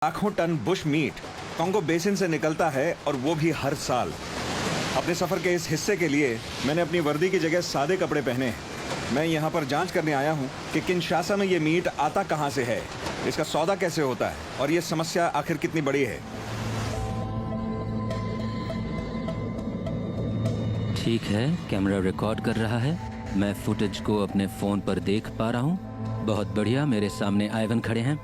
लाखों ton bush meat Congo basin से निकलता है और वो भी हर साल। अपने सफर के इस हिस्से के लिए मैंने अपनी वर्दी की जगह सादे कपड़े पहने हैं। मैं यहाँ पर जांच करने आया हूँ कि किनशासा में ये मीट आता कहाँ से है, इसका सौदा कैसे होता है और ये समस्या आखिर कितनी बड़ी है। ठीक है, कैमरा रिकॉर्ड कर रहा है। मैं फुटेज को अपने फोन पर देख पा रहा हूँ। बहुत बढ़िया, मेरे सामने आइवन खड़े हैं।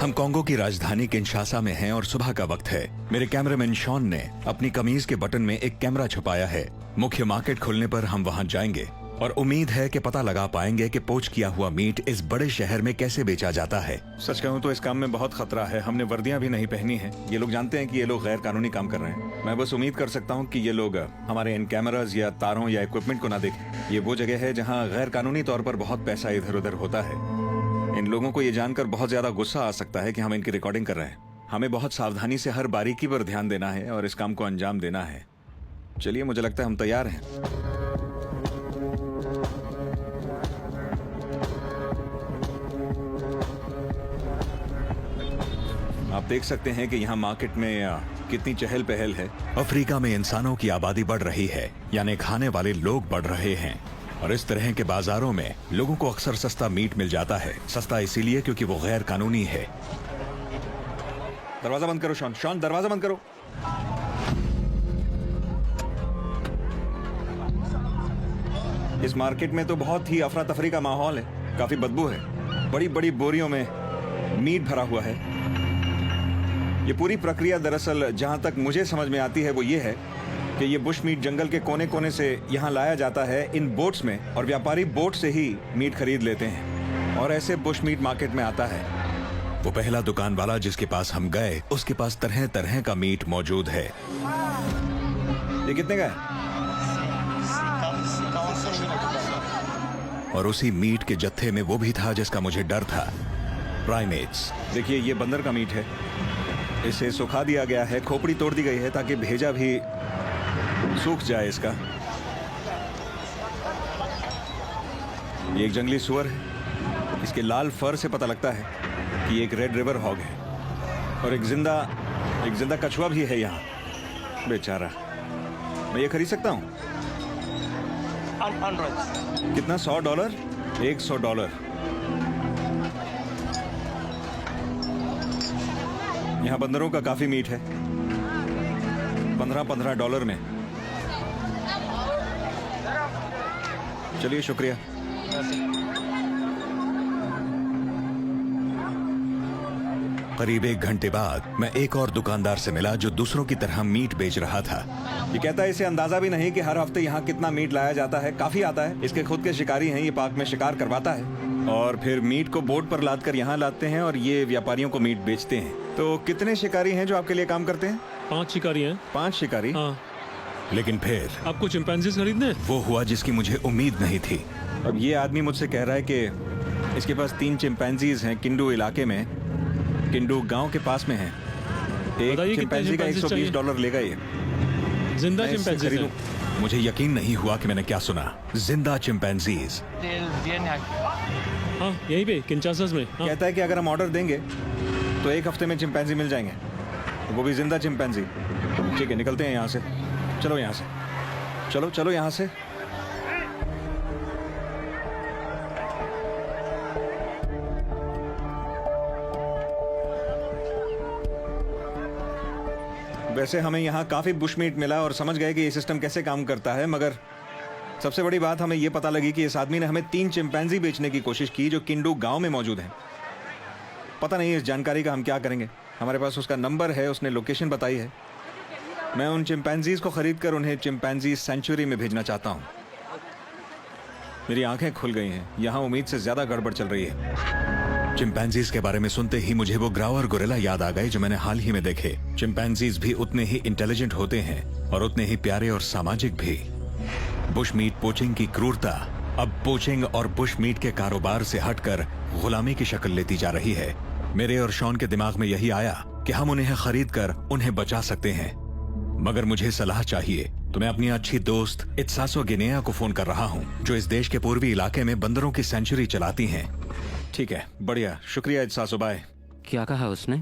हम कॉन्गो की राजधानी किनशासा में हैं और सुबह का वक्त है। मेरे कैमरामैन शॉन ने अपनी कमीज के बटन में एक कैमरा छुपाया है। मुख्य मार्केट खुलने पर हम वहां जाएंगे और उम्मीद है कि पता लगा पाएंगे कि पोच किया हुआ मीट इस बड़े शहर में कैसे बेचा जाता है। सच कहूं तो इस काम में बहुत खतरा है। हमने वर्दियां भी नहीं पहनी है। ये लोग जानते हैं कि ये लोग गैर कानूनी काम कर रहे हैं। मैं बस उम्मीद कर सकता हूँ कि ये लोग हमारे इन कैमराज या तारों या इक्विपमेंट को ना देखें। ये वो जगह है जहाँ गैर कानूनी तौर पर बहुत पैसा इधर उधर होता है। इन लोगों को ये जानकर बहुत ज्यादा गुस्सा आ सकता है कि हम इनकी रिकॉर्डिंग कर रहे हैं। हमें बहुत सावधानी से हर बारीकी पर ध्यान देना है और इस काम को अंजाम देना है। चलिए, मुझे लगता है हम तैयार हैं। आप देख सकते हैं कि यहाँ मार्केट में कितनी चहल पहल है। अफ्रीका में इंसानों की आबादी बढ़ रही है, यानी खाने वाले लोग बढ़ रहे हैं और इस तरह के बाजारों में लोगों को अक्सर सस्ता मीट मिल जाता है। सस्ता इसीलिए क्योंकि वो गैर कानूनी है। दरवाजा बंद करो शॉन। शॉन, दरवाजा बंद करो। इस मार्केट में तो बहुत ही अफरा तफरी का माहौल है। काफी बदबू है। बड़ी बड़ी बोरियों में मीट भरा हुआ है। ये पूरी प्रक्रिया दरअसल जहां तक मुझे समझ में आती है वो ये है कि ये बुश मीट जंगल के कोने कोने से यहाँ लाया जाता है इन बोट्स में और व्यापारी बोट से ही मीट खरीद लेते हैं और ऐसे बुश मीट मार्केट में आता है। वो पहला दुकान वाला जिसके पास हम गए, उसके पास तरह तरह का मीट मौजूद है। ये कितने का है? और उसी मीट के जत्थे में वो भी था जिसका मुझे डर था, प्राइमेट्स। देखिए, ये बंदर का मीट है। इसे सुखा दिया गया है, खोपड़ी तोड़ दी गई है ताकि भेजा भी सूख जाए इसका। ये एक जंगली सुअर है। इसके लाल फर से पता लगता है कि एक रेड रिवर हॉग है और एक जिंदा कछुआ भी है यहाँ। बेचारा। मैं ये खरीद सकता हूँ? कितना? $100? $100। यहाँ बंदरों का काफी मीट है। $15 में। चलिए, शुक्रिया। करीब 1 घंटे बाद मैं एक और दुकानदार से मिला जो दूसरों की तरह मीट बेच रहा था। ये कहता है इसे अंदाजा भी नहीं कि हर हफ्ते यहाँ कितना मीट लाया जाता है। काफी आता है। इसके खुद के शिकारी हैं। ये पार्क में शिकार करवाता है और फिर मीट को बोट पर लादकर यहाँ लाते हैं और ये व्यापारियों को मीट बेचते हैं। तो कितने शिकारी हैं जो आपके लिए काम करते हैं? 5 शिकारी हैं। 5 शिकारी? हाँ। लेकिन फिर आपको चिंपैंजीज खरीदने? वो हुआ जिसकी मुझे उम्मीद नहीं थी। अब ये आदमी मुझसे कह रहा है कि इसके पास 3 चिंपैंजीज हैं किंडू इलाके में। किंडू गांव के पास में है। एक चिंपैंजी का $120 लेगा ये। जिंदा चिंपैंजीज हैं। मुझे यकीन नहीं हुआ कि मैंने क्या सुना। जिंदा चिंपैंजीज। हाँ, यहीं पे किनशासा में। हाँ। कहता है कि अगर हम ऑर्डर देंगे तो 1 हफ्ते में चिंपैंजी मिल जाएंगे, वो भी जिंदा चिंपैंजी। ठीक है, निकलते हैं यहाँ से। चलो यहाँ से। चलो यहाँ से। वैसे हमें यहाँ काफी बुशमीट मिला और समझ गए कि ये सिस्टम कैसे काम करता है, मगर सबसे बड़ी बात हमें ये पता लगी कि इस आदमी ने हमें 3 चिंपैंजी बेचने की कोशिश की जो किंडू गांव में मौजूद हैं। पता नहीं इस जानकारी का हम क्या करेंगे। हमारे पास उसका नंबर है, उसने लोकेशन बताई है। मैं उन चिंपैंजीज को खरीद कर उन्हें चिंपैंजी सेंचुरी में भेजना चाहता हूँ। मेरी आंखें खुल गई हैं। यहाँ उम्मीद से ज्यादा गड़बड़ चल रही है। चिंपैंजीज के बारे में सुनते ही मुझे वो ग्रावर गोरिल्ला याद आ गए जो मैंने हाल ही में देखे। चिंपैंजीज भी उतने ही इंटेलिजेंट होते हैं और उतने ही प्यारे और सामाजिक भी। बुश मीट पोचिंग की क्रूरता अब पोचिंग और बुश मीट के कारोबार से हटकर गुलामी की शक्ल लेती जा रही है। मेरे और शॉन के दिमाग में यही आया कि हम उन्हें खरीद कर उन्हें बचा सकते हैं, मगर मुझे सलाह चाहिए। तो मैं अपनी अच्छी दोस्त इत्सासो गिनेया को फोन कर रहा हूँ जो इस देश के पूर्वी इलाके में बंदरों की सेंचुरी चलाती हैं। ठीक है, बढ़िया, शुक्रिया इत्सासो, बाय। क्या कहा उसने?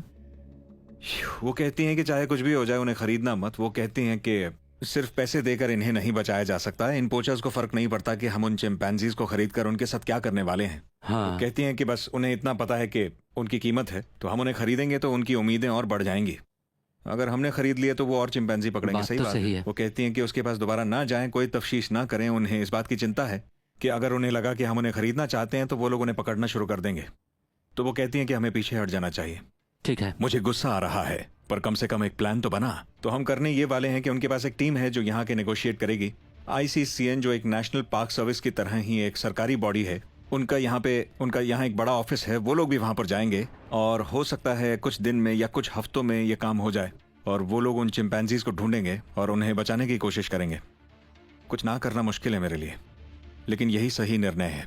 वो कहती हैं कि चाहे कुछ भी हो जाए उन्हें खरीदना मत। वो कहती हैं कि सिर्फ पैसे देकर इन्हें नहीं बचाया जा सकता है। इन पोचर्स को फर्क नहीं पड़ता कि हम उन चिंपैंजीज को खरीद कर उनके साथ क्या करने वाले हैं। हाँ। वो कहती हैं कि बस उन्हें इतना पता है कि उनकी कीमत है, तो हम उन्हें खरीदेंगे तो उनकी उम्मीदें और बढ़ जाएंगी। अगर हमने खरीद लिए तो वो और चिंपैंजी पकड़ेंगे। बात सही तो बात सही है। है। वो कहती हैं कि उसके पास दोबारा ना जाएं, कोई तफ्शीश ना करें। उन्हें इस बात की चिंता है कि अगर उन्हें लगा कि हम उन्हें खरीदना चाहते हैं तो वो लोग उन्हें पकड़ना शुरू कर देंगे। तो वो कहती हैं कि हमें पीछे हट जाना चाहिए। ठीक है। मुझे गुस्सा आ रहा है, पर कम से कम एक प्लान तो बना। तो हम करने ये वाले हैं कि उनके पास एक टीम है जो यहाँ के नेगोशिएट करेगी। ICCN जो एक नेशनल पार्क सर्विस की तरह ही एक सरकारी बॉडी है, उनका यहाँ एक बड़ा ऑफिस है। वो लोग भी वहां पर जाएंगे और हो सकता है कुछ दिन में या कुछ हफ्तों में ये काम हो जाए और वो लोग उन चिंपैंजीज को ढूंढेंगे और उन्हें बचाने की कोशिश करेंगे। कुछ ना करना मुश्किल है मेरे लिए, लेकिन यही सही निर्णय है।